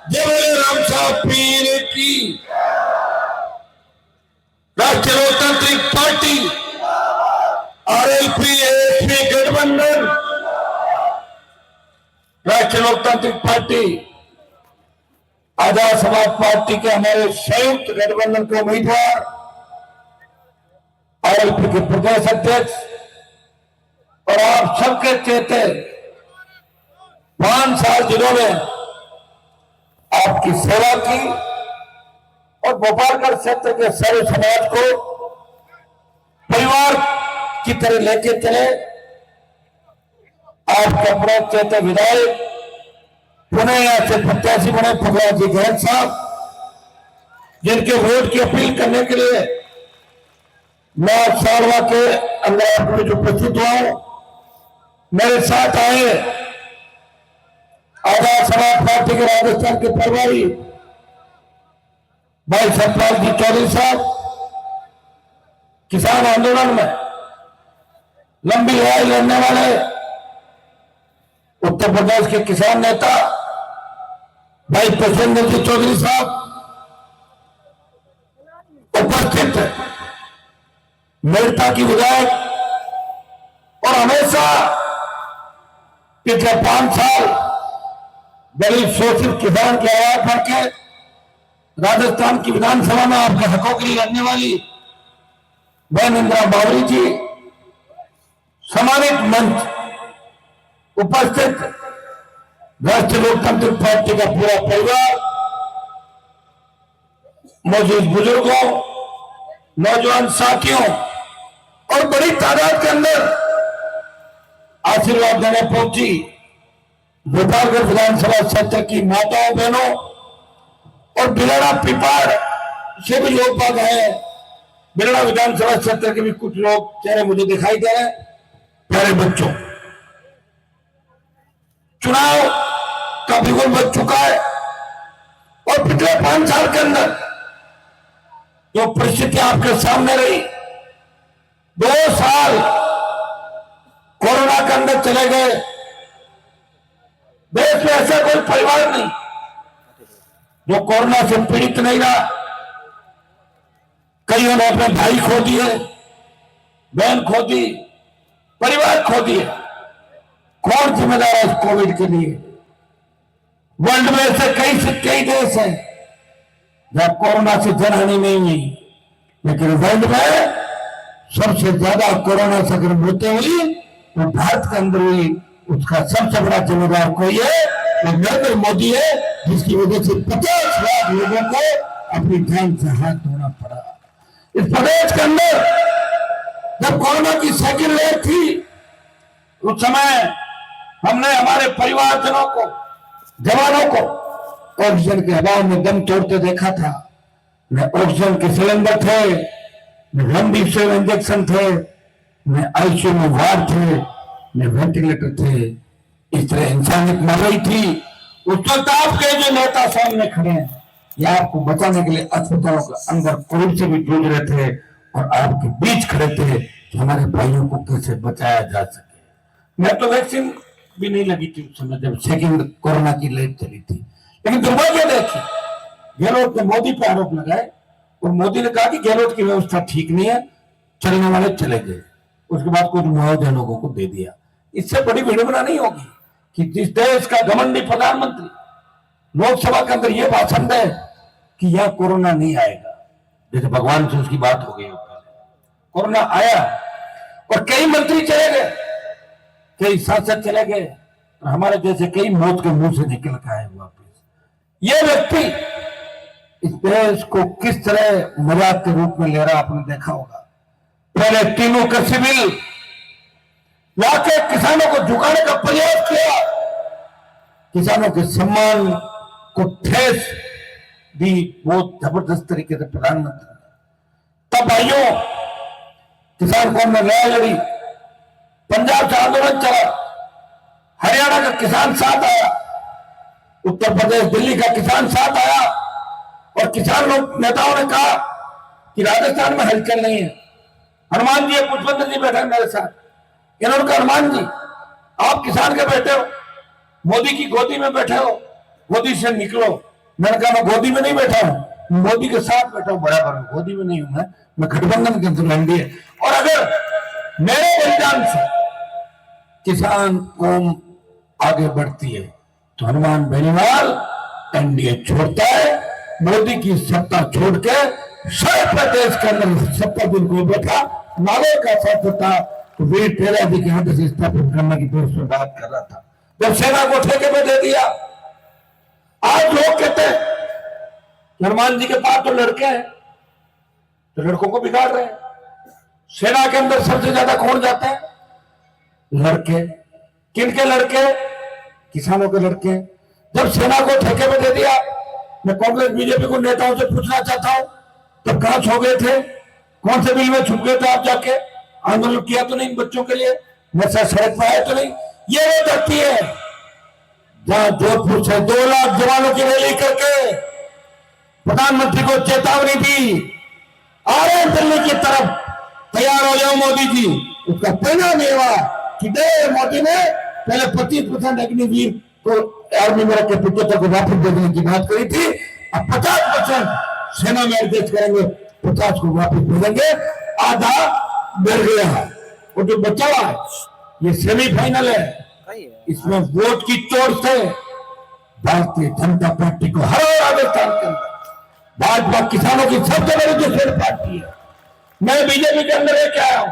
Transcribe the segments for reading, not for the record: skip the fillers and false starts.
जय बोले राम साहब पीर की। राष्ट्रीय लोकतांत्रिक पार्टी आरएलपी एएसपी गठबंधन, राष्ट्रीय लोकतांत्रिक पार्टी आजाद समाज पार्टी के हमारे संयुक्त गठबंधन के उम्मीदवार आरएलपी के प्रदेश अध्यक्ष और आप सबके चेते 5 साल जिन्होंने आपकी सेवा की और गोपालगढ़ क्षेत्र के सारे समाज को परिवार की तरह लेके चले। आपके अपने चेते विधायक पुणे यहाँ से प्रत्याशी बने प्रहलाद जी गहलोत साहब, जिनके वोट की अपील करने के लिए मैं सारवा के अंदर आपको जो उपस्थित हुआ हूं, मेरे साथ आए आजाद समाज पार्टी के राजस्थान के प्रभारी भाई सतपाल जी चौधरी साहब, किसान आंदोलन में लंबी लड़ाई लड़ने वाले उत्तर प्रदेश के किसान नेता भाई प्रसेंद्र जी चौधरी साहब उपस्थित है, मेरठा की विधायक और हमेशा पिछले 5 साल दलित शोषित किसान की आवाज भर के राजस्थान की विधानसभा में आपके हकों के लिए लड़ने वाली बहन इंदिरा बावरी जी, सम्मानित मंच उपस्थित राष्ट्रीय लोकतांत्रिक पार्टी का पूरा परिवार, मौजूद बुजुर्गों, नौजवान साथियों और बड़ी तादाद के अंदर आशीर्वाद देने पहुंची गोपालगढ़ विधानसभा क्षेत्र की माताओं बहनों और बिलड़ा पिपाड़ से भी लोग बाग आए। बिलड़ा विधानसभा क्षेत्र के भी कुछ लोग चेहरे मुझे दिखाई दे रहे हैं। प्यारे बच्चों, चुनाव का बिगुल बच चुका है और पिछले 5 साल के अंदर जो परिस्थिति आपके सामने रही, 2 साल कोरोना के अंदर चले गए। देश में ऐसा कोई परिवार नहीं जो कोरोना से पीड़ित नहीं रहा। कईयों ने अपने भाई खो दिए, बहन खो दी, परिवार खो दिए। कौन जिम्मेदार है इस कोविड के लिए? वर्ल्ड में ऐसे कई देश हैं जहां कोरोना से जनहानि नहीं हुई, लेकिन वर्ल्ड में सबसे ज्यादा कोरोना से अगर मृत्यु हुई तो भारत के अंदर हुई। उसका सबसे बड़ा जिम्मेदार कोई है, वो नरेंद्र मोदी है, जिसकी वजह से 50 लाख लोगों को अपनी जान से हाथ धोना पड़ा। इस प्रदेश के अंदर जब कोरोना की सेकंड लहर थी, उस समय हमने हमारे परिवारजनों को, जवानों को ऑक्सीजन के अभाव में दम तोड़ते देखा था। न ऑक्सीजन के सिलेंडर थे, न रेमडेसिविर इंजेक्शन थे, न आईसीयू में वार्ड थे, न वेंटिलेटर थे। इस तरह इंसानियत मर रही थी। उस वक्त आपके जो नेता सामने खड़े हैं, ये आपको बचाने के लिए अस्पतालों के अंदर कोविड से भी जूझ रहे थे और आपके बीच खड़े थे कि हमारे भाइयों को कैसे बचाया जा सके। मैं तो वैक्सीन भी नहीं लगी थी उस समय जब सेकंड कोरोना की लहर चली थी। लेकिन दुर्भाग्य देखिए, गहलोत ने मोदी पर आरोप लगाए और मोदी ने कहा कि गहलोत की व्यवस्था ठीक नहीं है, चलने वाले चले गए। उसके बाद कुछ मुआवजा लोगों को दे दिया। इससे बड़ी विडंबना नहीं होगी कि जिस देश का घमंडी प्रधानमंत्री लोकसभा के अंदर यह भाषण दे कि यह कोरोना नहीं आएगा, जैसे भगवान से उसकी बात हो गई। कोरोना आया और कई मंत्री चले गए, कई सांसद चले गए और हमारे जैसे कई मौत के मुंह से निकल के आए वापस। यह व्यक्ति इस देश को किस तरह मजाक के रूप में ले रहा आपने देखा होगा। पहले तीनों कृषि बिल लाके किसानों को झुकाने का प्रयास किया, किसानों के सम्मान को ठेस दी बहुत जबरदस्त तरीके से प्रधानमंत्री ने। तब भाइयों किसान कौन में लड़ाई लड़ी, पंजाब से आंदोलन चला, हरियाणा का किसान साथ आया, उत्तर प्रदेश दिल्ली का किसान साथ आया और किसान लोग नेताओं ने कहा कि राजस्थान में हलचल नहीं है। हनुमान जी पुष्पेंद्र जी बैठे मेरे साथ, इन्होंने कहा हनुमान जी आप किसान के बैठे हो, मोदी की गोदी में बैठे हो, गोदी से निकलो मैंने कहा मैं गोदी में नहीं बैठा हूं, मोदी के साथ बैठा हूं, बराबर हूं, गोदी में नहीं हूं मैं गठबंधन के अंदर एनडीए। और अगर मेरे बलिदान से किसान कौम आगे बढ़ती है तो हनुमान बेनीवाल एनडीए छोड़ता है, मोदी की सत्ता छोड़ के शरद प्रदेश के अंदर सत्ता दिन को बैठा, नागौर का साथ था तो वीर तेरा जी के हाथ से स्थापित करने की दोस्त में बात कर रहा था, जब सेना को ठेके पे दे दिया। आज लोग कहते हैं हनुमान जी के पास तो लड़के हैं, तो लड़कों को बिगाड़ रहे हैं। सेना के अंदर सबसे ज्यादा कौन जाता है? लड़के। किनके लड़के? किसानों के लड़के। जब सेना को ठेके में दे दिया, मैं कांग्रेस बीजेपी को नेताओं से पूछना चाहता हूं, तब कहां सो गए थे? कौन से बिल में छुप गए थे? आप जाके आंदोलन किया तो नहीं बच्चों के लिए? नशा सड़क पर आए तो नहीं? ये वो धरती है जहां जोधपुर से 2 लाख जवानों की रैली करके प्रधानमंत्री को चेतावनी दी, आ रहे हैं दिल्ली की तरफ, तैयार हो जाओ मोदी जी। उसका परिणाम ये हुआ कि मोदी ने पहले 25% अग्निवीर को आर्मी में रख के 75 को वापस देने की बात करी थी, अब 50% सेना में एडजस्ट करेंगे, 50 को वापस भेजेंगे, आधा बढ़ गया है। और जो बचा हुआ है ये सेमीफाइनल है, इसमें वोट की चोट से भारतीय जनता पार्टी को हर राजस्थान के अंदर भाजपा किसानों की सबसे बड़ी दुश्मन पार्टी है। मैं बीजेपी के अंदर लेके आया हूं,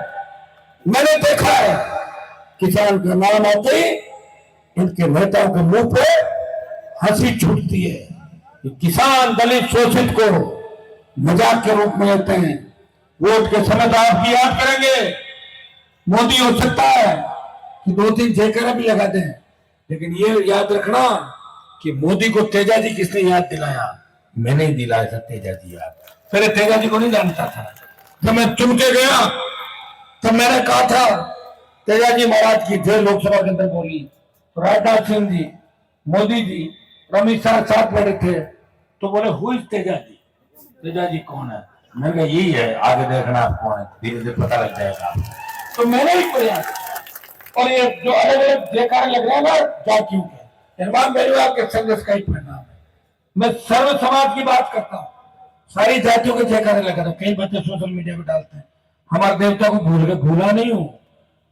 मैंने देखा है किसान का नाम आते ही इनके नेताओं के मुंह पे हंसी छूटती है कि किसान दलित शोषित को मजाक के रूप में लेते हैं। वोट के समय तो आप याद करेंगे, मोदी हो सकता है कि 2-3 जयकारा भी लगा दें, लेकिन ये याद रखना कि मोदी को तेजा जी किसने याद दिलाया? मैंने ही दिलाया था तेजा जी याद। पहले तेजा जी को नहीं जानता था, जब मैं चुन के गया तब मैंने कहा था तेजा जी महाराज की थे लोकसभा के अंदर बोली, तो राजनाथ सिंह जी, मोदी जी, अमित शाह साथ बैठे थे, तो बोले हुई तेजा जी? तेजा जी कौन है? मैंने कहा यही है, आगे देखना आप कौन है, धीरे धीरे पता लग जाएगा। तो मैंने ही प्रयास, और ये जो अलग अलग जयकारे लग रहे हैं ना जातियों के, हनुमान बेनीवाल के संघर्ष का ही परिणाम है। मैं सर्व समाज की बात करता हूँ, सारी जातियों के जयकारे लगा रहे। कई बच्चे सोशल मीडिया पे डालते हैं हमारे देवता को भूल गए। भूला नहीं हूं,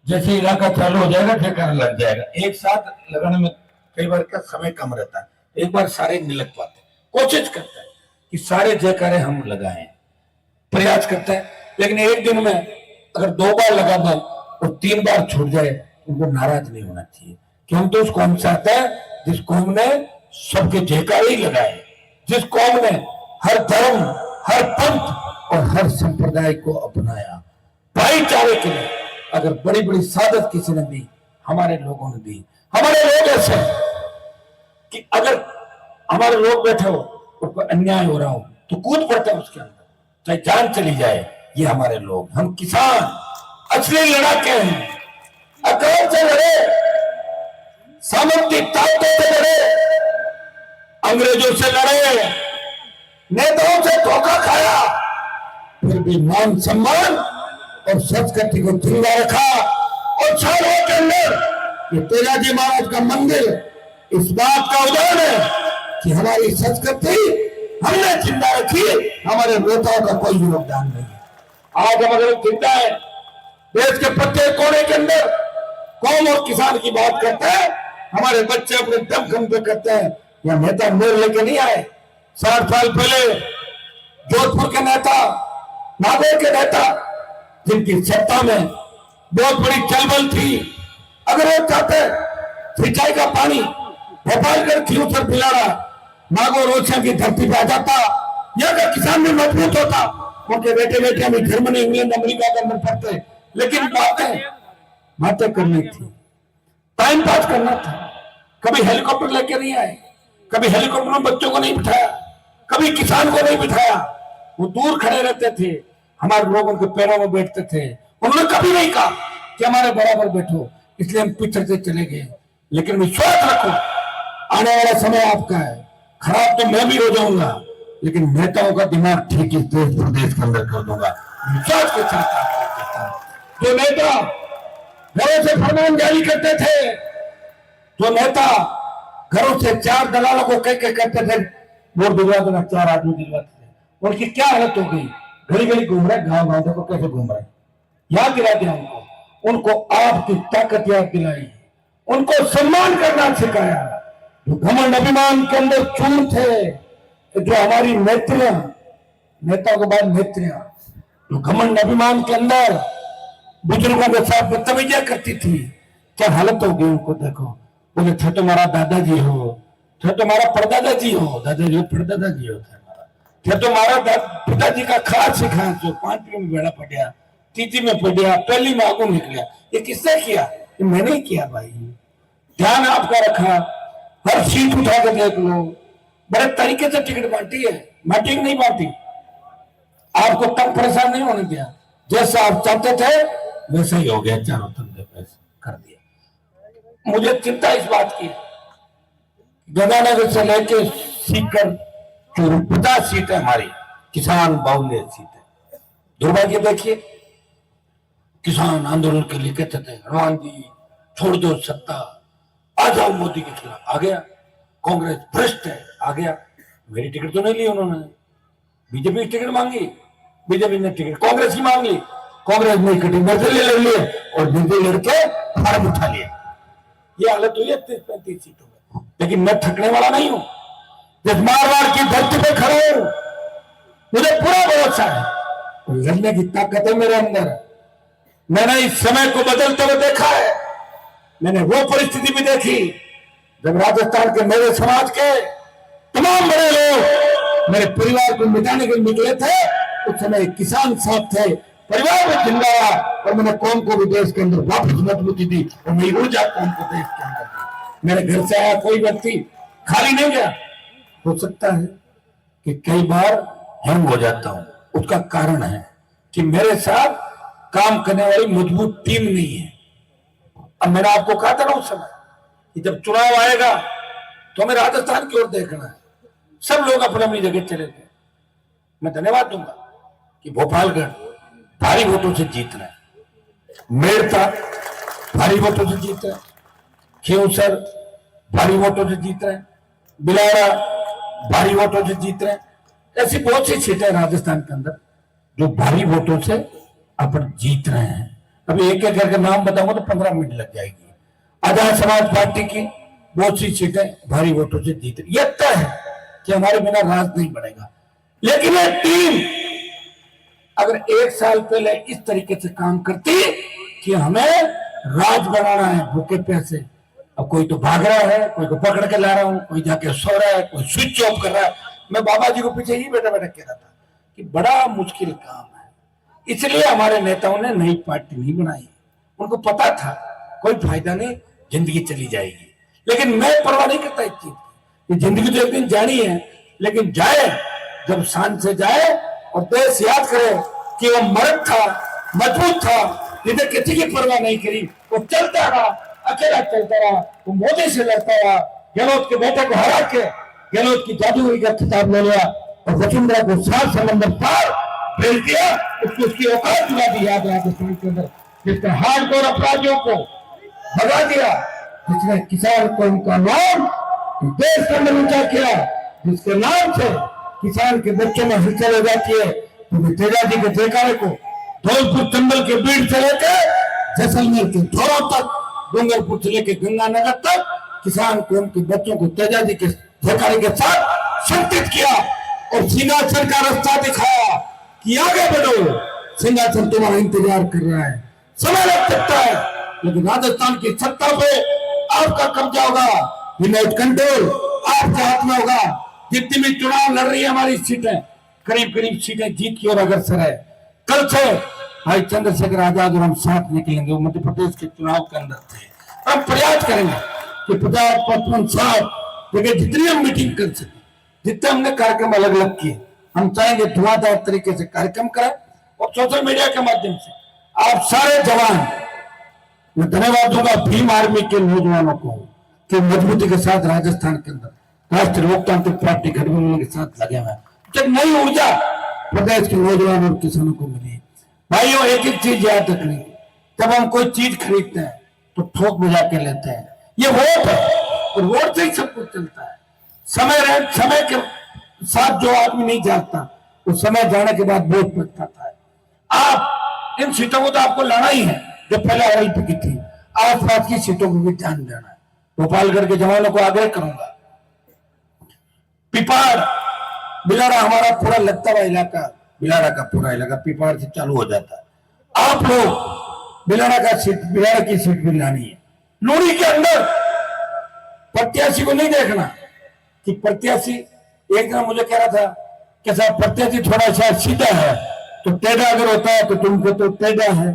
जैसे इलाका चालू हो जाएगा जयकारा लग जाएगा। एक साथ लगाने में कई बार का समय कम रहता है, एक बार सारे नहीं लग पाते। कोशिश करते हैं कि सारे जयकारे हम लगाएं, प्रयास करते हैं, लेकिन एक दिन में अगर 2 बार लगा दें और 3 बार छूट जाए, उनको नाराज नहीं होना चाहिए कि हम तो उस कौम से आते हैं जिस कौम ने सबके जयकारे ही लगाए, जिस कौम ने हर धर्म, हर पंथ और हर संप्रदाय को अपनाया भाईचारे के लिए। अगर बड़ी बड़ी सादत किसी ने दी, हमारे लोगों ने दी। हमारे लोग ऐसे कि अगर हमारे लोग बैठे हो उनको अन्याय हो रहा हो तो कूद पड़ते हैं उसके अंदर, चाहे जान चली जाए। ये हमारे लोग, हम किसान असली लड़ाके हैं। अकाल से लड़े, सामंती ताकतों से लड़े, अंग्रेजों से लड़े, नेताओं से धोखा खाया, फिर भी मान सम्मान और संस्कृति को जिंदा रखा। और सालों के अंदर ये तेजाजी महाराज का मंदिर इस बात का उदाहरण है कि हमारी संस्कृति हमने जिंदा रखी, हमारे नेताओं का कोई योगदान नहीं है। आज हम अगर जिंदा है, देश के प्रत्येक कोने के अंदर कौम और किसान की बात करते हैं, हमारे बच्चे अपने दम खम पे करते हैं। यह नेता मोर लेके नहीं आए। 60 साल पहले जोधपुर के नेता, नागौर के नेता, जिनकी सत्ता में बहुत बड़ी चलबल थी, अगर वो चाहते सिंचाई का पानी भोपालगढ़ खिलूसर पिलाड़ा नागौर ओछा की धरती पे आ जाता, यहाँ का किसान भी मजबूत होता। उनके बेटे बेटे हमें जर्मनी, इंग्लैंड, अमेरिका के अंदर पढ़ते, लेकिन बातें करनी थी, टाइम पास करना था। कभी हेलीकॉप्टर लेके नहीं आए, कभी हेलीकॉप्टर में बच्चों को नहीं बिठाया, कभी किसान को नहीं बिठाया। वो दूर खड़े रहते थे, हमारे लोग उनके पैरों में बैठते थे। उन्होंने कभी नहीं कहा कि हमारे बराबर बैठो, इसलिए हम पिछड़ते चले गए। लेकिन विश्वास रखो, आने वाला समय आपका है। खराब तो मैं भी हो जाऊंगा, लेकिन नेताओं का दिमाग ठीक इस देश प्रदेश के अंदर कर दूंगा। विश्वास के साथ जो नेता घरों से फरमान जारी करते थे, जो नेता घरों से 4 दलालों को कह के कहते थे वोट दिलवा देना, 4 आदमी दिलवाते थे। उनकी क्या हालत हो गई, घड़ी घड़ी घूम रहे, गांव गांव देखो कैसे घूम रहे। याद दिला दिया उनको आपकी ताकत याद दिलाई, उनको सम्मान करना सिखाया। जो घमंड अभिमान के अंदर चूर थे, जो हमारी नेत्रियां, नेताओं के बाद नेत्रियां, जो घमंड अभिमान के अंदर बुजुर्गों के साथ बदतमीजियां करती थी, क्या हालत हो गई उनको देखो। बोले थे तुम्हारा दादाजी हो, थे तुम्हारा परदादाजी हो, दादाजी हो परदादाजी हो, थे तुम्हारा पिताजी का खास सिखा, जो 5वीं में बेड़ा पड़ा, 3वीं में पड़ा, पहली में आगू निकला। ये किसने किया? ये मैंने ही किया भाई। ध्यान आपका रखा, हर सीट उठा के देख लो, बड़े तरीके से टिकट बांटी है, बांटी नहीं बांटी, आपको तब परेशान नहीं होने दिया। जैसा आप चाहते थे वैसा ही हो गया, चारों तरफ कर दिया। मुझे चिंता इस बात की, गंगानगर से लेके सीकर 50 सीट है हमारी, किसान बाहुल्य सीट है। दुर्भाग्य देखिए, किसान आंदोलन के लिए कहते थे हनुमान जी छोड़ दो सत्ता, आ जाओ मोदी के खिलाफ, आ गया। कांग्रेस भ्रष्ट है, आ गया। मेरी टिकट तो नहीं ली उन्होंने, बीजेपी की टिकट मांगी, बीजेपी ने टिकट कांग्रेस की मांग ली, कांग्रेस ने टिकट निर्दलीय लड़ लिए और निर्दलीय लड़के फार्म उठा लिए। ये हालत हुई है 30-35 सीटों में। लेकिन मैं थकने वाला नहीं हूं, जिस मारवाड़ की धरती पे खड़े हूं, मुझे पूरा भरोसा है, लड़ने की ताकत है मेरे अंदर। मैंने इस समय को बदलते हुए देखा है, मैंने वो परिस्थिति भी देखी जब राजस्थान के मेरे समाज के तमाम बड़े लोग मेरे परिवार को मिटाने के लिए निकले थे। उस समय किसान साथ थे, परिवार में जिंदा रहा, और मैंने कौम को भी देश के अंदर वापस मजबूती दी, और मेरी ऊर्जा कौम को देश के अंदर दी। मेरे घर से आया कोई व्यक्ति खाली नहीं गया। हो सकता है कि कई बार हैंग हो जाता हूं, उसका कारण है कि मेरे साथ काम करने वाली मजबूत टीम नहीं है। अब मैंने आपको कहा था ना उस समय कि जब चुनाव आएगा तो हमें राजस्थान की ओर देखना है। सब लोग अपनी अपनी जगह चले गए। मैं धन्यवाद दूंगा कि भोपालगढ़ भारी वोटों से जीत रहे हैं, मेरता भारी वोटों से जीत रहे हैं, खींवसर भारी वोटों से जीत रहे हैं, बिलाड़ा भारी वोटों से जीत रहे हैं। ऐसी बहुत सी सीटें राजस्थान के अंदर जो भारी वोटों से अपन जीत रहे हैं। अभी एक एक करके नाम बताऊंगा तो 15 मिनट लग जाएगी। आजाद समाज पार्टी की बहुत सी सीटें भारी वोटों से जीत रही। यह तय है कि हमारे बिना राज नहीं बनेगा। लेकिन ये टीम अगर 1 साल पहले इस तरीके से काम करती कि हमें राज बनाना है भूखे पैसे, अब कोई तो भाग रहा है, कोई को पकड़ के ला रहा हूं, कोई जाके सो रहा है, कोई स्विच ऑफ कर रहा है। मैं बाबा जी को पीछे ही बैठा बैठा कह रहा था कि बड़ा मुश्किल काम है। इसलिए हमारे नेताओं ने नई पार्टी नहीं बनाई। उनको पता था कोई फायदा नहीं, जिंदगी चली जाएगी। लेकिन मैं परवाह नहीं करता इस चीज की, जिंदगी तो एक दिन जानी है, लेकिन जाए जब शान से जाए और देश याद करे कि वो मर्द था, मजबूत था, जिसे किसी की परवाह नहीं करी, वो चलता रहा, अकेला चलता रहा, वो मोदी से लड़ता रहा, गहलोत के बेटे को हरा के गहलोत की जादूगरी का खिताब ले लिया और वसुंधरा को 7 समंदर पार भेज दिया। उसकी औकात दिला दी याद राजस्थान के अंदर, जिसने हार्डकोर अपराधियों को भगा दिया, जिसने किसान को उनका नाम देश के अंदर ऊंचा किया, जिसके नाम से किसान के बच्चों में हिलचल हो जाती है। तो तेजाजी के ठिकाने को धौलपुर चंबल के बीड़ से लेकर जैसलमेर के धौरों तक, डूंगरपुर से लेकर गंगानगर तक किसान को उनके बच्चों को तेजाजी के ठिकाने के साथ संगठित किया और सिंहासन का रास्ता दिखाया कि आगे बढ़ो, सिंहासन तुम्हारा इंतजार कर रहा है। समय लग सकता है लेकिन राजस्थान की सत्ता पे आपका कब्जा होगा, रिमोट कंट्रोल आपके हाथ में होगा। जितनी भी चुनाव लड़ रही है हमारी सीटें, करीब करीब सीटें जीत की ओर अग्रसर है। कल से भाई चंद्रशेखर आजाद और हम साथ निकलेंगे। वो मध्य प्रदेश के चुनाव के अंदर थे। हम प्रयास करेंगे कि 50, 55, 60 जगह जितनी हम मीटिंग कर सके, जितने हमने कार्यक्रम अलग अलग किए, हम चाहेंगे धुआंधार तरीके से कार्यक्रम करें और सोशल मीडिया के माध्यम से आप सारे जवान, मैं धन्यवाद दूंगा भीम आर्मी के नौजवानों को कि मजबूती के साथ राजस्थान के अंदर राष्ट्रीय लोकतांत्रिक पार्टी गठबंधन के साथ लगे हुए हैं। जब नई ऊर्जा प्रदेश के नौजवान और किसानों को मिली। भाइयों एक एक चीज याद रखनी, जब हम कोई चीज खरीदते हैं तो थोक में जाके लेते हैं। ये वोट है और वोट से ही सब कुछ चलता है। समय के साथ जो आदमी नहीं जागता उस समय जाने के बाद बहुत पछताता है। आप इन सीटों को तो आपको लाना ही है जो पहले आरएलपी की थी, आसपास की सीटों को भी ध्यान देना है। गोपालगढ़ के जवानों को आग्रह करूंगा, पिपाड़ बिलारा हमारा पूरा लगता हुआ इलाका, बिलारा का पूरा इलाका पिपाड़ से चालू हो जाता है। आप लोग बिलारा की सीट भी लानी है। लूड़ी के अंदर प्रत्याशी को नहीं देखना कि प्रत्याशी, एक दिन मुझे कह रहा था कि साहब प्रत्याशी थोड़ा सा सीधा है तो टेढ़ा अगर होता है तो तुमको तो टेढ़ा है,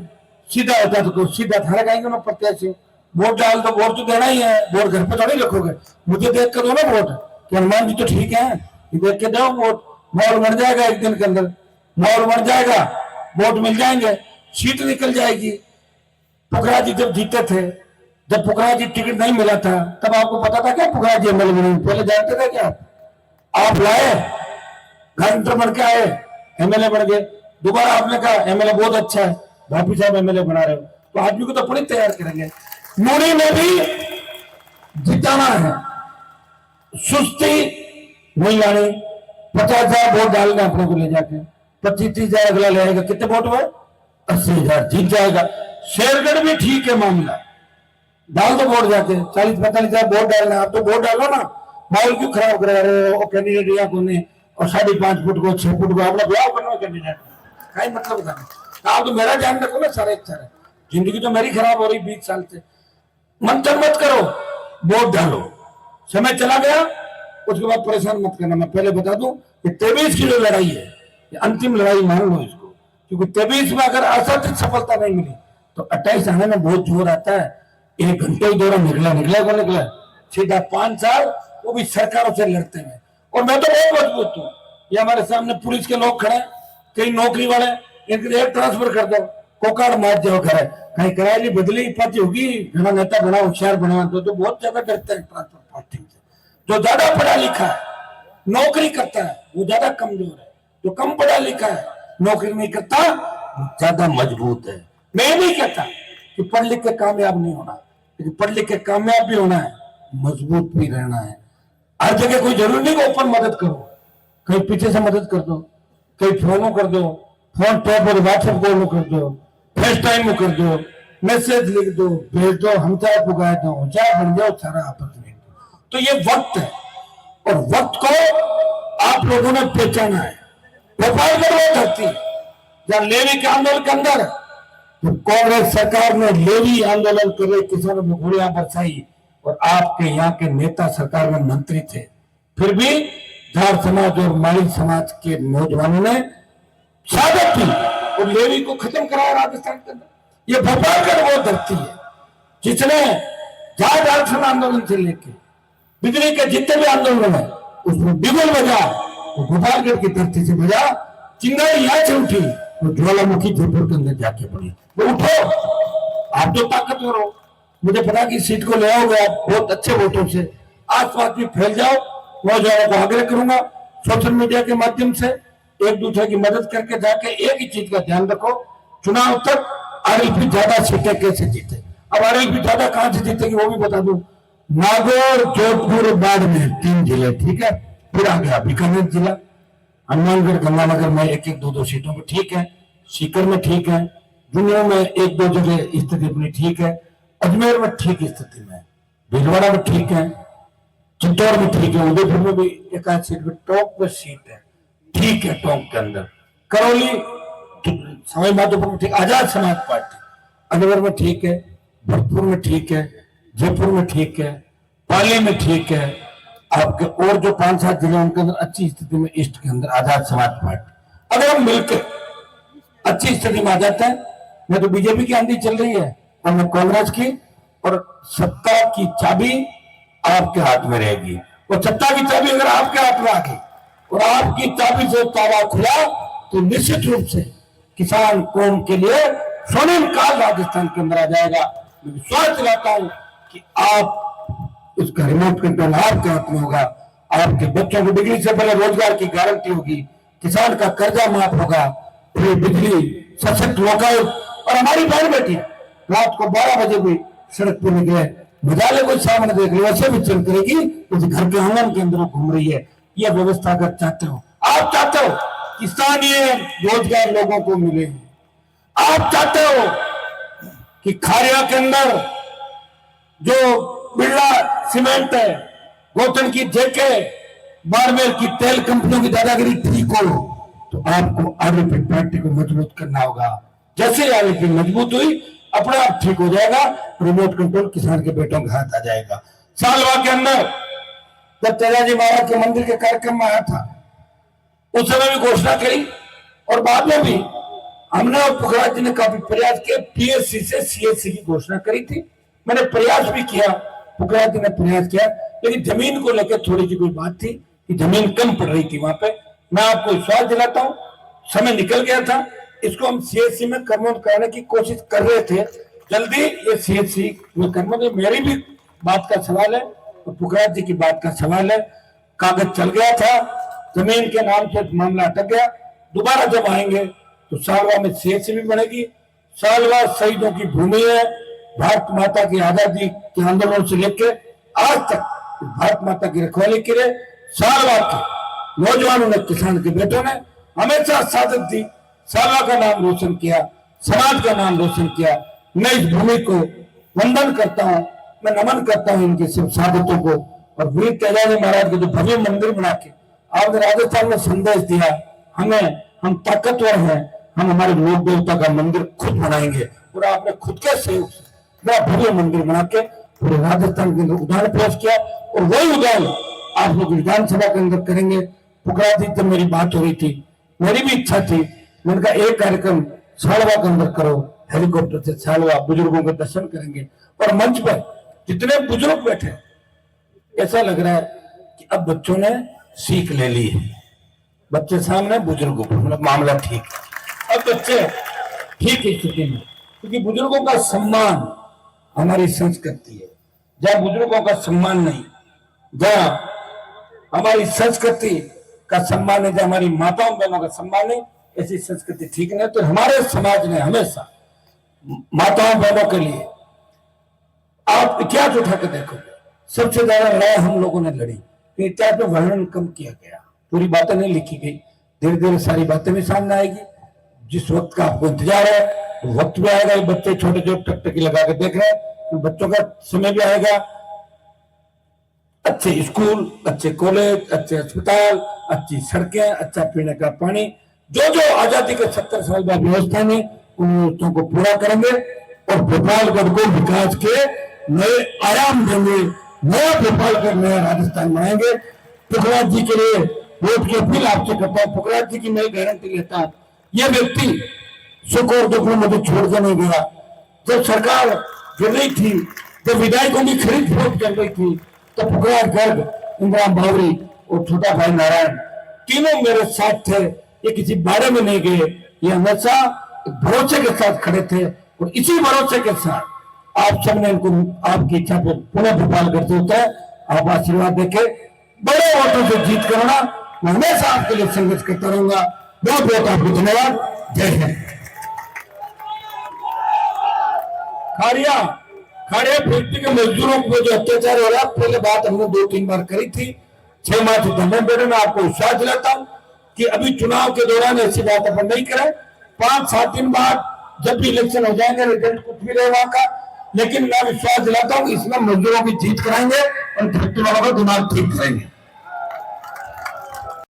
सीधा होता है तो सीधा थारा कहेंगे ना प्रत्याशी। वोट डाल दो, वोट तो देना ही है, वोट घर पे थोड़ी रखोगे, मुझे देख कर दो ना वोट कि हनुमान जी तो ठीक है, देख के दो वोट। माहौल बन जाएगा, एक दिन के अंदर माहौल बन जाएगा, वोट मिल जाएंगे, सीट निकल जाएगी। पुखरा जी जब जीते थे, जब पुखरा जी टिकट नहीं मिला था तब आपको पता था क्या पुखरा जी एमएलए बने? पहले जानते थे क्या? आप लाए, घंटर बन के आए, एमएलए बन गए, दोबारा आपने कहा एमएलए बहुत अच्छा है, वापिस आप एमएलए बना रहे हो, तो आदमी को तो पूरी तैयार करेंगे। नूरी में भी जिताना है, सुस्ती नहीं लानी। 50,000 वोट डालने अपने को ले जाके 25-30,000 अगला ले आएगा, कितने वोट हुए? 80,000, जीत जाएगा। शेरगढ़ भी ठीक है मामला, डाल दो वोट जाके, 40-45,000 वोट डालना। आप तो वोट डालो ना, माहौल क्यों खराब करा रहे हो? कैंडिडेट या कोने और 5.5 फुट को 6 फुट को आपने ब्याह करना कैंडिडेट, कहीं मतलब था। आप तो मेरा ध्यान रखो ना सारे, अच्छा है, जिंदगी तो मेरी खराब हो रही 20 साल से। मंथन मत करो, वोट डालो, समय चला गया उसके बाद परेशान मत करना। मैं पहले बता दूं कि 23 की जो लड़ाई है, ये अंतिम लड़ाई मान लो इसको, क्योंकि 23 में अगर आशातीत सफलता नहीं मिली तो 28 आने में बहुत जोर आता है। 1 घंटे ही दौरान निकला सीधा 5 साल, वो भी सरकारों से लड़ते हुए। और मैं तो बहुत मजबूत हूँ, ये हमारे सामने पुलिस के लोग खड़े, कई नौकरी वाले, इनके एक ट्रांसफर कर दो, कोकाड़ मार जाओ घर, कहीं कराली बदली पार्टी होगी, घना नेता बना, होशियार बना, तो बहुत ज्यादा डरते हैं ट्रांसफर पार्टी से। जो ज्यादा पढ़ा लिखा है नौकरी करता है वो ज्यादा कमजोर है, जो कम पढ़ा लिखा है नौकरी नहीं करता ज्यादा मजबूत है। मैं नहीं कहता कि पढ़ लिख के कामयाब नहीं होना, लेकिन पढ़ लिख के कामयाब भी होना है, मजबूत भी रहना है। हर जगह कोई जरूरी नहीं कि ओपन मदद करो, कहीं पीछे से मदद कर दो, कहीं फोनो कर दो, फोन टैप और व्हाट्सएप कॉल कर दो, फेस टाइम कर दो, मैसेज लिख दो, भेज दो, हम चाय पुगाए दो, चाय बन जाओ, सारा आपस में। तो ये वक्त है और वक्त को आप लोगों ने पहचाना है। गोपालगढ़ वो धरती जहां लेवी के आंदोलन के अंदर तो कांग्रेस सरकार ने लेवी आंदोलन करे, किसानों में गोलियां बरसाई और आपके यहाँ के नेता सरकार में मंत्री थे, फिर भी झार समाज और माली समाज के नौजवानों ने शहादत की और लेवी को खत्म कराया राजस्थान के अंदर। ये गोपालगढ़ वो धरती है जिसने झार आरक्षण आंदोलन से लेके बिजली के जितने भी आंदोलन है उसमें बिगुल बजा, वो गोपालगढ़ की धरती से बजा। चिंगारी यहाँ से उठी वो ज्वालामुखी जयपुर के अंदर जाके पड़ी। तो उठो, आप तो ताकतवर हो, मुझे पता कि सीट को ले आओगे आप बहुत अच्छे वोटों से, आसपास भी फैल जाओ। नौजवानों को आग्रह करूंगा सोशल मीडिया के माध्यम से एक दूसरे की मदद करके जाके एक ही चीज का ध्यान रखो, चुनाव तक आरएलपी ज्यादा सीटें कैसे जीते। अब आरएलपी ज्यादा कहां से जीतेगी वो भी बता दूं, नागौर, जोधपुर, बाड़मेर 3 जिले, ठीक है, फिर आ गया बीकानेर जिला, हनुमानगढ़, गंगानगर में 1-1, 2-2 सीटों में ठीक है, सीकर में ठीक है, झुंझुनू में 1-2 जगह स्थिति अपनी ठीक है, अजमेर में ठीक स्थिति में, भीलवाड़ा में ठीक है, चित्तौड़ में ठीक है, उदयपुर में भी 1-8 सीट में टॉप पे सीट है, ठीक है टॉप के अंदर, करौली, सवाई माधोपुर में ठीक, आजाद समाज पार्टी, अलवर में ठीक है, भरतपुर में ठीक है, जयपुर में ठीक है, पाली में ठीक है, आपके और जो 5-7 जिले उनके अंदर अच्छी स्थिति में, ईस्ट के अंदर आजाद समाज पार्टी। अगर हम मिलकर अच्छी स्थिति में आ जाते हैं, मैं तो बीजेपी की आंधी चल रही है और मैं कांग्रेस की, और सत्ता की चाबी आपके हाथ में रहेगी। और सत्ता की चाबी अगर आपके हाथ में आ गई और आपकी चाबी से ताला खुला तो निश्चित रूप से किसान कौम के लिए स्वर्णिम काल राजस्थान के अंदर आ जाएगा। मैं विश्वास दिलाता हूं कि आप उसका रिमोट कंट्रोल आपके हाथ में होगा, आपके बच्चों को डिग्री से पहले रोजगार की गारंटी होगी, किसान का कर्जा माफ होगा, फ्री बिजली, सशक्त लोकायुक्त, और हमारी बहन बेटी रात को 12 बजे भी सड़क पर निकले, मजाले कोई सामने देख ले वैसे भी चल करेगी, उस घर के आंगन के अंदर घूम रही है। यह व्यवस्था अगर चाहते हो, आप चाहते हो कि स्थानीय रोजगार लोगों को मिले, आप चाहते हो कि खारिया के अंदर जो बिरला सीमेंट है, गोतन की जेके, बाड़मेर की तेल कंपनियों की दादागिरी ठीक हो, तो आपको आरएलपी पार्टी को मजबूत करना होगा। जैसे आरएलपी मजबूत हुई, अपने आप ठीक हो जाएगा, रिमोट कंट्रोल किसान के बेटों के हाथ आ जाएगा। सालवा के अंदर जब तेजाजी महाराज के मंदिर के कार्यक्रम में आया था, उस समय भी घोषणा करी और बाद में भी हमने और पुखराज जी ने काफी प्रयास किए, पीएससी से सीएससी की घोषणा करी थी। मैंने प्रयास भी किया, पुखराज जी ने प्रयास किया, लेकिन जमीन को लेकर थोड़ी सी कोई बात थी कि जमीन कम पड़ रही थी वहां पे। मैं आपको विश्वास दिलाता हूं, समय निकल गया था, इसको हम सीएससी में कर्मोन्नत कराने की कोशिश कर रहे थे। जल्दी ये सीएससी में कर्मोन्नत, मेरी भी बात का सवाल है और पुखराज जी की बात का सवाल है। कागज चल गया था, जमीन के नाम से मामला अटक गया, दोबारा जब आएंगे तो सालवा में सीएससी भी बनेगी। सालवा शहीदों की भूमि है, भारत माता की आजादी के आंदोलन से लेकर आज तक भारत माता की रखवाली के लिए सालवा के नौजवानों ने, किसान के बेटों ने हमेशा साधक दी, सालवा का नाम रोशन किया, समाज का नाम रोशन किया। मैं इस भूमि को वंदन करता हूं, मैं नमन करता हूं इनके सब साधकों को। और वीर तेजाजी महाराज के जो भव्य मंदिर बना के आपने राजस्थान में संदेश दिया, हमें, हम ताकतवर हैं, हम हमारे लोक देवता का मंदिर खुद बनाएंगे, और आपने खुद के सहयोग से बड़ा भव्य मंदिर बना के पूरे राजस्थान के अंदर उदाहरण पेश किया, और वही उदाहरण आप लोग विधानसभा के अंदर करेंगे। पुखराज जी जब मेरी बात हो रही थी, मेरी भी इच्छा थी, मैंने कहा एक कार्यक्रम सालवा के अंदर करो, हेलीकॉप्टर से सालवा बुजुर्गों के दर्शन करेंगे। और मंच पर जितने बुजुर्ग बैठे, ऐसा लग रहा है कि अब बच्चों ने सीख ले ली है, बच्चे सामने, बुजुर्गों को मतलब मामला ठीक है, अब बच्चे ठीक है स्थिति में, क्योंकि बुजुर्गों का सम्मान हमारी संस्कृति है। जहाँ बुजुर्गों का सम्मान नहीं, जहाँ हमारी संस्कृति का सम्मान है, जहाँ हमारी माताओं बहनों का सम्मान नहीं, ऐसी संस्कृति ठीक नहीं। तो हमारे समाज ने हमेशा माताओं बहनों के लिए, आप इतिहास उठा कर देखोगे, सबसे ज्यादा लड़ाई हम लोगों ने लड़ी, इतिहास में वर्णन कम किया गया, पूरी बातें नहीं लिखी गई। धीरे धीरे सारी बातें भी सामने आएगी। जिस वक्त का आपको इंतजार है तो वक्त भी आएगा। बच्चे छोटे जो टकटकी लगा के देख रहे हैं, तो बच्चों का समय भी आएगा। अच्छे स्कूल, अच्छे कॉलेज, अच्छे अस्पताल, अच्छी सड़कें, अच्छा पीने का पानी, जो जो आजादी के 70 साल बाद व्यवस्था ने, उन व्यवस्थाओं को पूरा करेंगे और भोपालगढ़ को विकास के नए आयाम देंगे, नया भोपालगढ़, नया राजस्थान बनाएंगे। पुखराज जी के लिए वोट की अपील आपसे करता हूँ। पुखराज जी की मैं गारंटी लेता हूँ, यह व्यक्ति सुख और दुख में मुझे छोड़ के नहीं गया। जब सरकार गिर रही थी, जब विधायकों की खरीद फरोख्त चल रही थी, तो पुखराज गर्ग, इंदिरा बावरी और छोटा भाई नारायण तीनों मेरे साथ थे। ये किसी बारे में नहीं गए, ये हमेशा भरोसे के साथ खड़े थे, और इसी भरोसे के साथ आप सबने इनको आपकी इच्छा पर पुनः भोपाल करते होता है। आप आशीर्वाद देके बड़े वोटों से जीत करना, मैं हमेशा आपके लिए संघर्ष करता रहूंगा। बहुत बहुत आपको धन्यवाद। जय हिंद। खारिया फैक्ट्री के मजदूरों को जो अत्याचार हो रहा है, पहले बात हमने 2-3 बार करी थी। 6 माह से धरने बैठे। मैं आपको विश्वास दिलाता हूं कि अभी चुनाव के दौरान ऐसी बात अपन नहीं करें। 5-7 दिन बाद जब भी इलेक्शन हो जाएंगे, रिजल्ट कुछ भी रहे वहां का, लेकिन मैं विश्वास दिलाता हूं इसमें मजदूरों की जीत कराएंगे और फैक्ट्री वालों का दिमाग ठीक करेंगे।